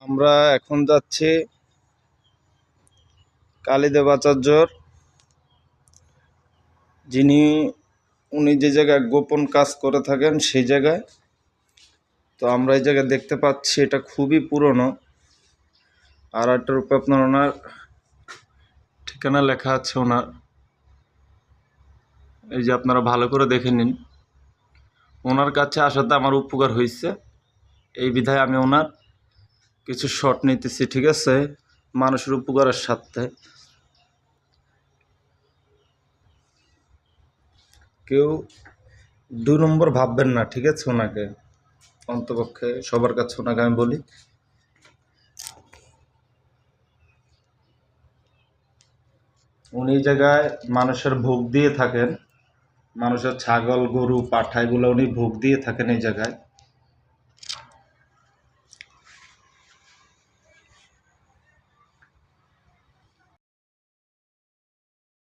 আমরা এখন যাচ্ছি কালীদেব আচার্যর, উনি যে জায়গায় গোপন কাজ করে থাকেন সেই জায়গায়। তো আমরা এই জায়গায় দেখতে পাচ্ছি এটা খুবই পুরনো। আর একটার উপরে আপনার ওনার ঠিকানা লেখা আছে ওনার, এই যে আপনারা ভালো করে দেখে নিন। ওনার কাছে আসাতে আমার উপকার হয়েছে, এই বিধায় আমি ওনার কিছু শট নিতেছি, ঠিক আছে, মানুষের উপকারের স্বার্থে। কেউ 2 নম্বর ভাববেন না, ঠিক আছে। ওনাকে অন্তপক্ষে সবার কাছে ওনাকে আমি বলি, উনি জায়গায় মানুষের ভোগ দিয়ে থাকেন, মানুষের ছাগল গরু পাঠা এগুলো উনি ভোগ দিয়ে থাকেন এই জায়গায়।